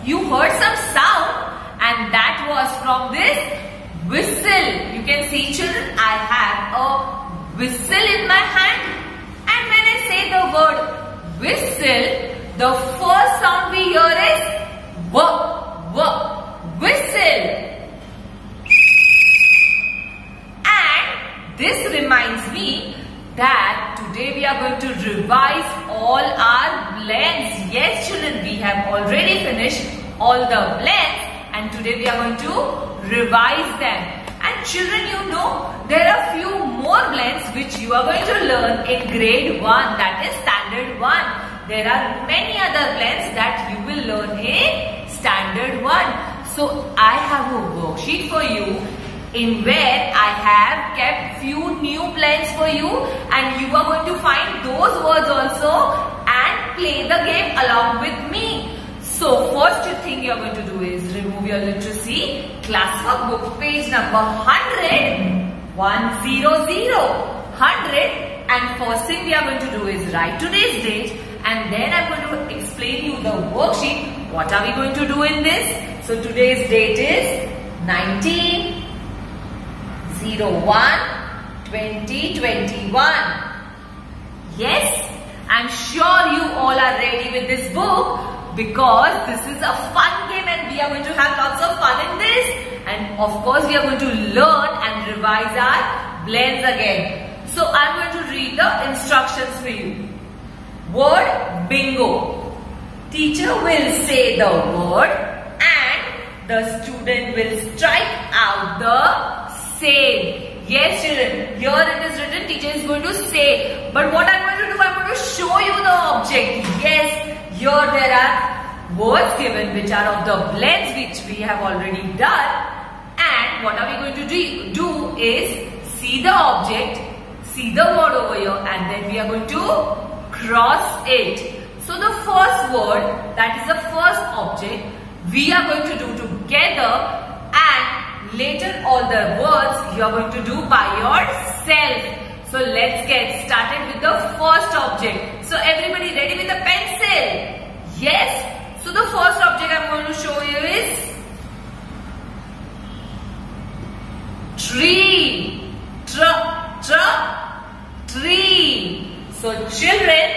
you heard some sound and that was from this whistle. You can see, children, I have a whistle in my hand, and when I say the word whistle, the first sound we hear is whistle. And this reminds me that today we are going to revise all our blends. Yes, children, we have already finished all the blends and today we are going to revise them. And children, you know, there are few more blends which you are going to learn in grade 1, that is standard 1. There are many other blends that you will learn in standard 1. So I have a worksheet for you in where I have kept few new blends for you, and you are going to find those words also and play the game along with me. So first thing you are going to do is remove your literacy classwork book, page number 100, 100, and first thing we are going to do is write today's date, and then I am going to explain you the worksheet. What are we going to do in this? So today's date is 19/01/2021. Yes, I'm sure you all are ready with this book because this is a fun game and we are going to have lots of fun in this. And of course, we are going to learn and revise our blends again. So I'm going to read the instructions for you. Word bingo. Teacher will say the word and the student will strike out the same. Yes, children, here it is written, teacher is going to say. But what I'm going to do, I'm going to show you the object. Yes, here there are words given which are of the blends which we have already done. And what are we going to do is see the object, see the word over here, and then we are going to cross it. So the first word, that is the first object, we are going to do together, and later all the words you are going to do by yourself. So let's get started with the first object. So everybody ready with the pencil? Yes. So the first object I'm going to show you is tree. Tree. So children,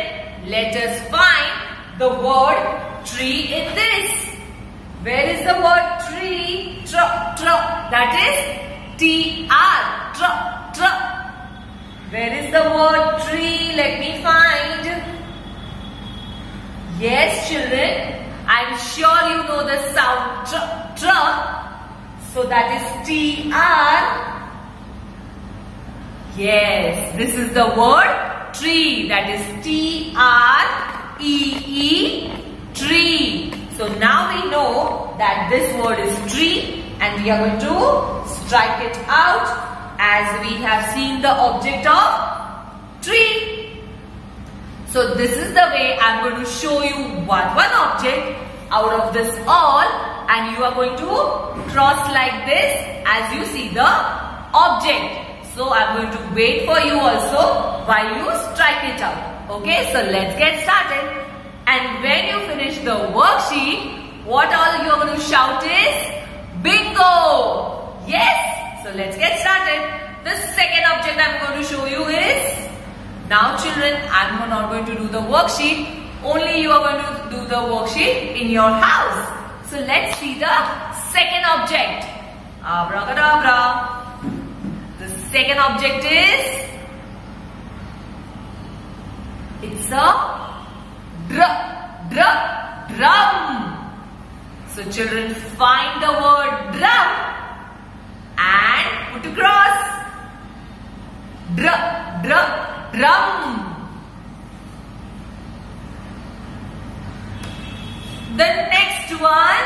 let us find the word tree in this. Where is the word tree? That is T-R. Where is the word tree? Let me find. Yes, children, I'm sure you know the sound tr. So that is T-R. Yes, this is the word tree. That is T-R-E-E, tree. So now we know that this word is tree and we are going to strike it out as we have seen the object of tree. So this is the way I am going to show you one object out of this all, and you are going to cross like this as you see the object. So I am going to wait for you also while you strike it out. Okay, so let's get started. And when you finish the worksheet, what all you are going to shout is bingo. Yes. So let's get started. The second object I am going to show you is, now children, I am not going to do the worksheet. Only you are going to do the worksheet in your house. So let's see the second object. Abracadabra. The second object is, it's a drum. So children, find the word drum and put across. Drum. The next one,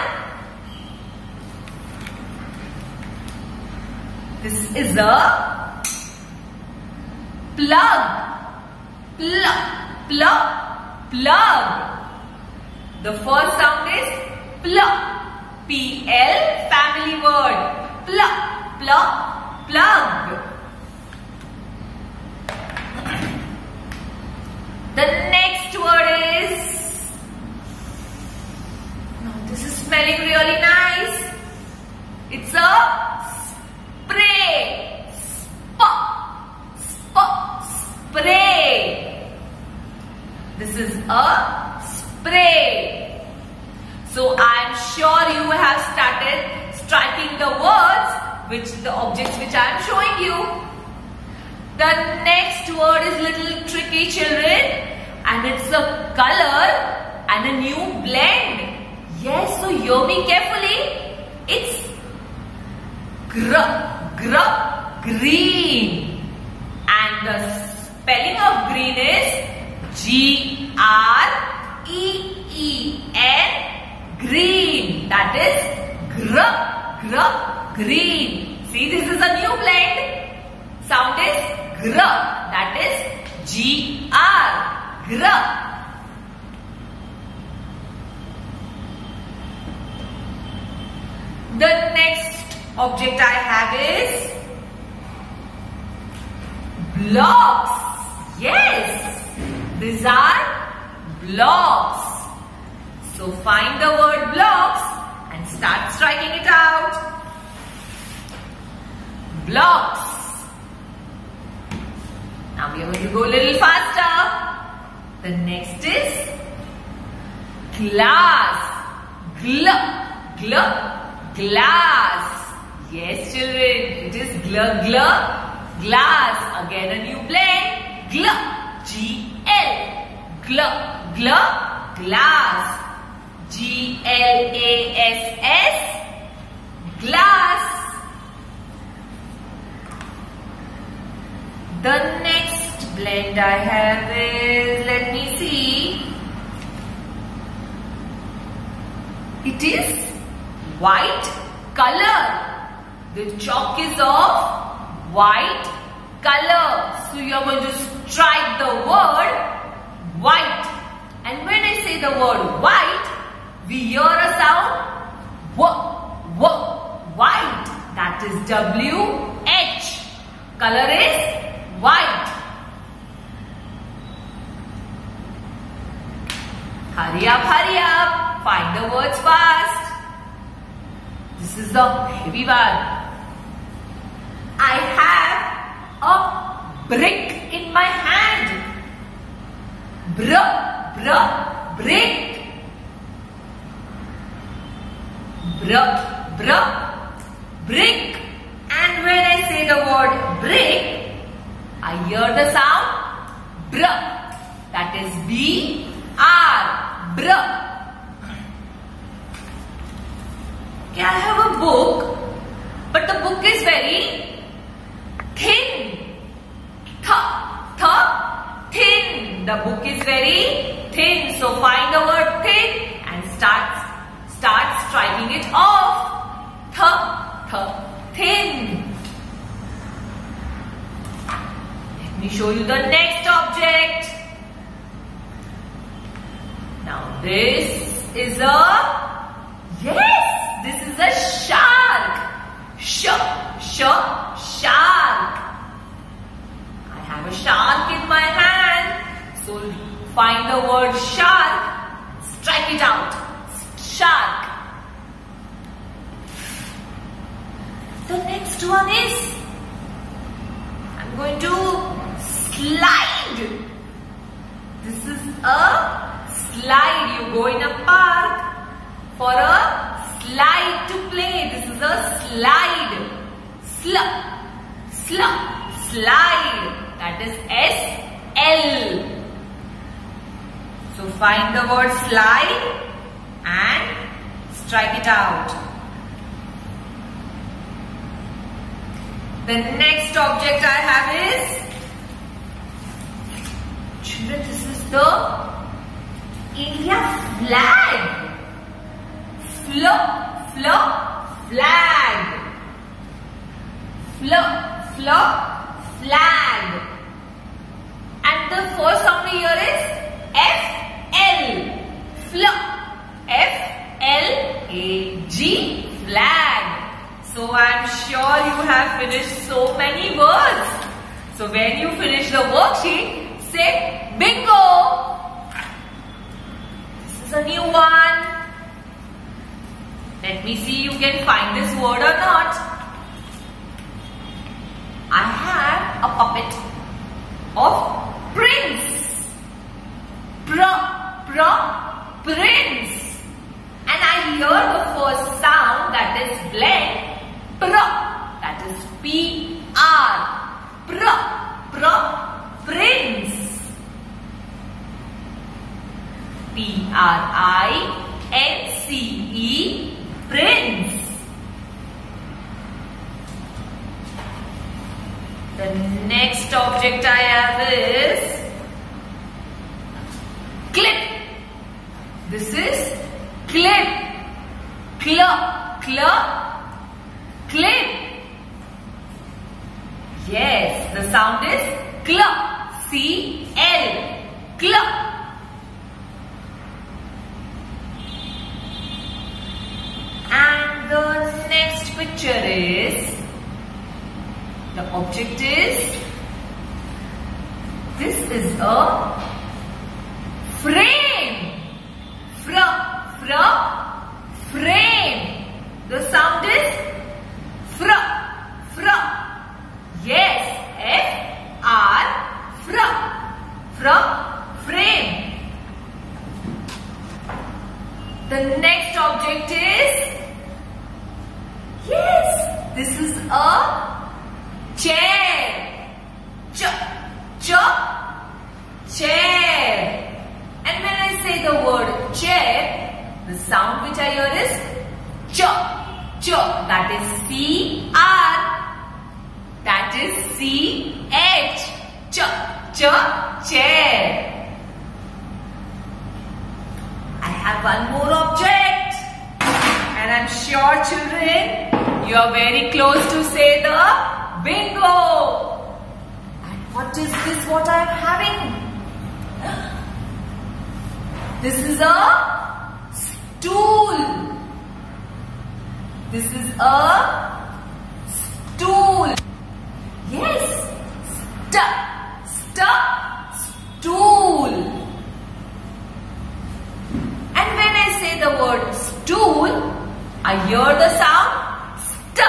this is a plug. The first sound is plug. P-L, family word. Plug. The next word is, now this is It's a spray. Spray. This is a spray. So I am sure you have started striking the words, the objects which I am showing you. The next word is little tricky, children, and it's a color and a new blend. Yes, so hear me carefully. It's green. And the spelling of green is Green. Green. That is green. See, this is a new blend. Sound is gr. That is gr. The next object I have is blocks. Yes, these are blocks. So find the word blocks and start striking it out. Blocks. Now we are going to go a little faster. The next is glass. Glass. Yes, children, it is glass. Again a new blend. Glass. Glass. The next blend I have is, let me see. It is white color. The chalk is of white color. So you are going to strike the word white. And when I say the word white, we hear a sound white. That is WH. Color is white. Hurry up. Find the words fast. This is the heavy one. I have a brick in my hand. Brick. Brick. And when I say the word brick, I hear the sound br. That is BR. Br. Okay, I have a book, but the book is very thin. Thin. The book is very thin. So find the word thin and start striking it off. Thin. Let me show you the next object. Now this is a shark. Shark. I have a shark in my hand. So find the word shark. Strike it out. Shark. The next one is, I'm going to slide. This is a slide. You go in a park for a slide to play. This is a slide. Slide. That is SL. So find the word slide and strike it out. The next object I have is, children, this is the India flag. Flag. And the first sound we hear is FL. FLAG. Flag. So I am sure you have finished so many words. So when you finish the worksheet, say bingo. This is a new one. Let me see you can find this word or not. I have a puppet of prince. Prince. And I hear the first sound, that is blend. That is P-R. Prince. P-R-I-N-C-E. Prince. The next object I have is clip. This is clip. Clip. Yes, the sound is cl. C-L. Cl. And the next picture is, the object is, this is a frame. Frame. The sound is fr. Yes, F-R. Frame. The next object is, yes, this is a chair. Chair. And when I say the word chair, the sound which I hear is ch. That is C-R. That is C-H. Chair. I have one more object. And I'm sure children, you are very close to say the bingo. And what is this what I am having? This is a stool. This is a stool. Yes. Stool. And when I say the word stool, I hear the sound st.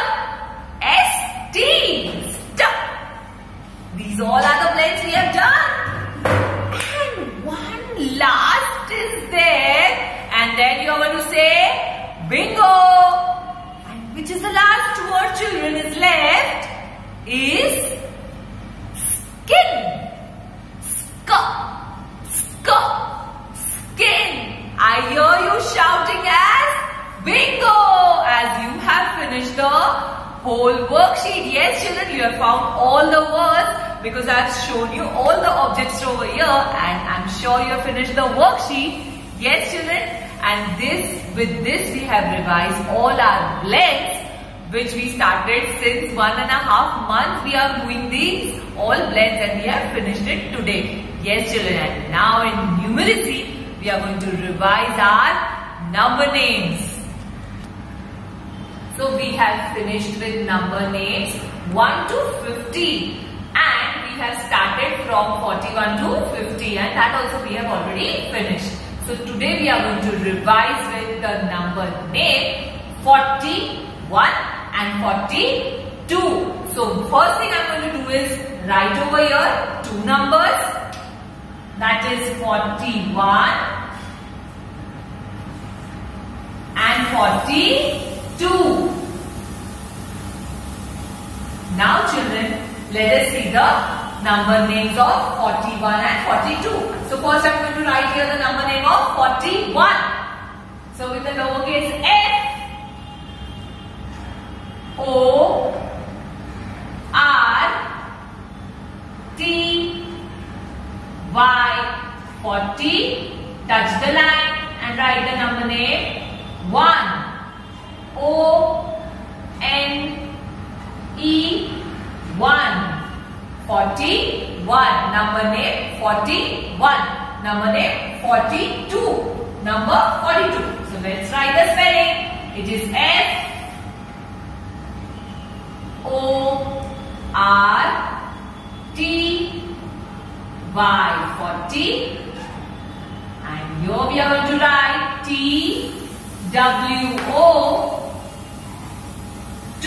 S-T. St. These all are the blends we have done. And one last is there. And then you are going to say bingo. And which is the last word, children, is left? Is skin. Skin. I hear you shouting as bingo as you have finished the whole worksheet. Yes, children, you have found all the words because I have shown you all the objects over here, and I'm sure you have finished the worksheet. Yes, children, and with this we have revised all our blends which we started since 1.5 months. We are doing these all blends and we have finished it today. Yes, children, and now in numeracy we are going to revise our number names. So we have finished with number names 1 to 50, and we have started from 41 to 50, and that also we have already finished. So today we are going to revise with the number name 41 and 42. So first thing I am going to do is write over here two numbers, that is 41 and 42. Now children, let us see the number names of 41 and 42. So first I am going to write here the number name of 41. So with the lowercase f, O, R, T, Y, 40. Touch the line and write the number name 1. O, N, E, 1. 41. Number name 41. Number name 42. Number 42. So let's write the spelling. It is F, O, R, T, Y, 40. And here we are going to write T, WO2.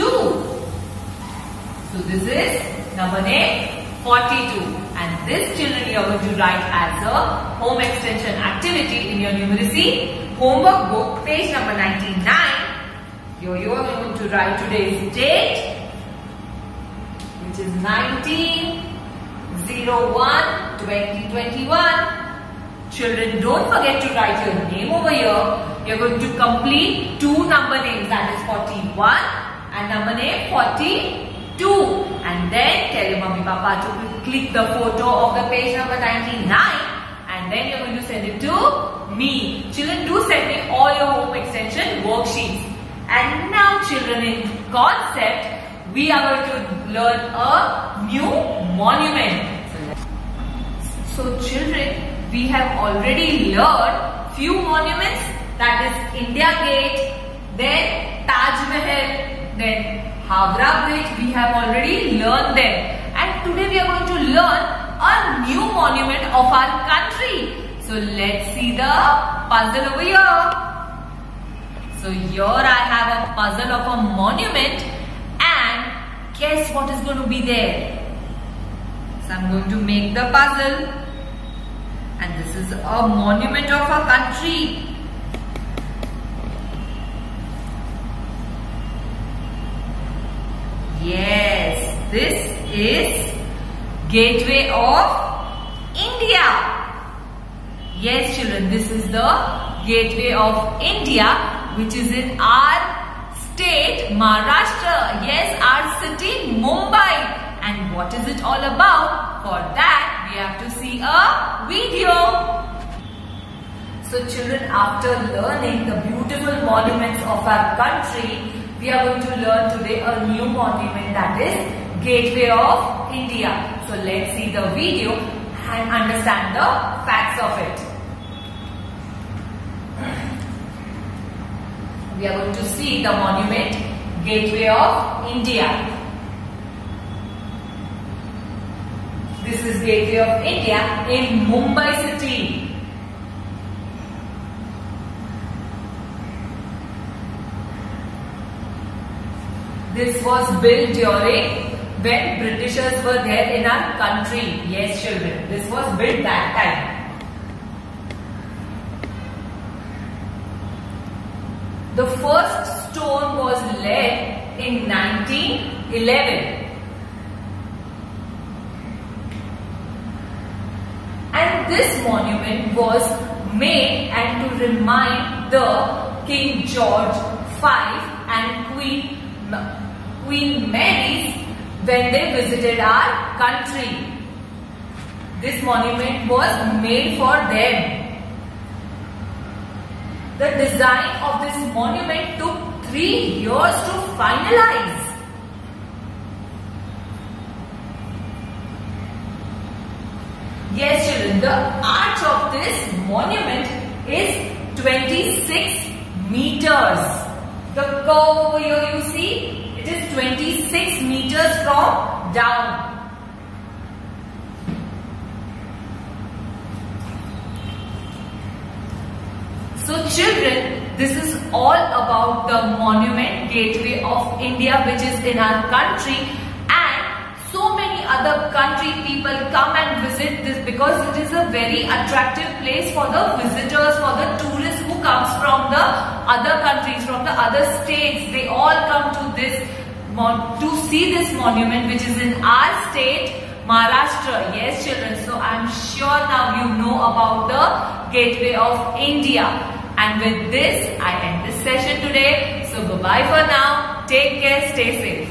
So this is number name 42. And this, children, you are going to write as a home extension activity in your numeracy homework book, page number 99. Here you are going to write today's date, which is 19/01/2021. Children, don't forget to write your name over here. You're going to complete two number names, that is 41 and number name 42. And then tell your mommy papa to click the photo of the page number 99, and then you're going to send it to me. Children, do send me all your home extension worksheets. And now, children, in concept, we are going to learn a new monument. So children, we have already learned few monuments, that is India Gate, then Taj Mahal, then Howrah Bridge. We have already learned them. And today we are going to learn a new monument of our country. So let's see the puzzle over here. So here I have a puzzle of a monument, and guess what is going to be there? So I'm going to make the puzzle, and this is a monument of our country. Yes, this is Gateway of India. Yes, children, this is the Gateway of India, which is in our state, Maharashtra. Yes, our city, Mumbai. And what is it all about? For that, we have to see a video. So children, after learning the beautiful monuments of our country, we are going to learn today a new monument, that is Gateway of India. So let's see the video and understand the facts of it. We are going to see the monument Gateway of India. This is Gateway of India in Mumbai city. This was built during when Britishers were there in our country. Yes, children, this was built that time. The first stone was laid in 1911. And this monument was made and to remind the King George V and Queen Mary when they visited our country. This monument was made for them. The design of this monument took 3 years to finalize. Yes, children, the arch of this monument is 26 meters. The curve over here you see, it is 26 meters from down. So children, this is all about the monument Gateway of India, which is in our country, and so many other country people come and visit this because it is a very attractive place for the visitors, for the tourists who comes from the other countries, from the other states. They all come to this to see this monument, which is in our state, Maharashtra. Yes, children. So I am sure now you know about the Gateway of India. And with this, I end this session today. So bye-bye for now. Take care. Stay safe.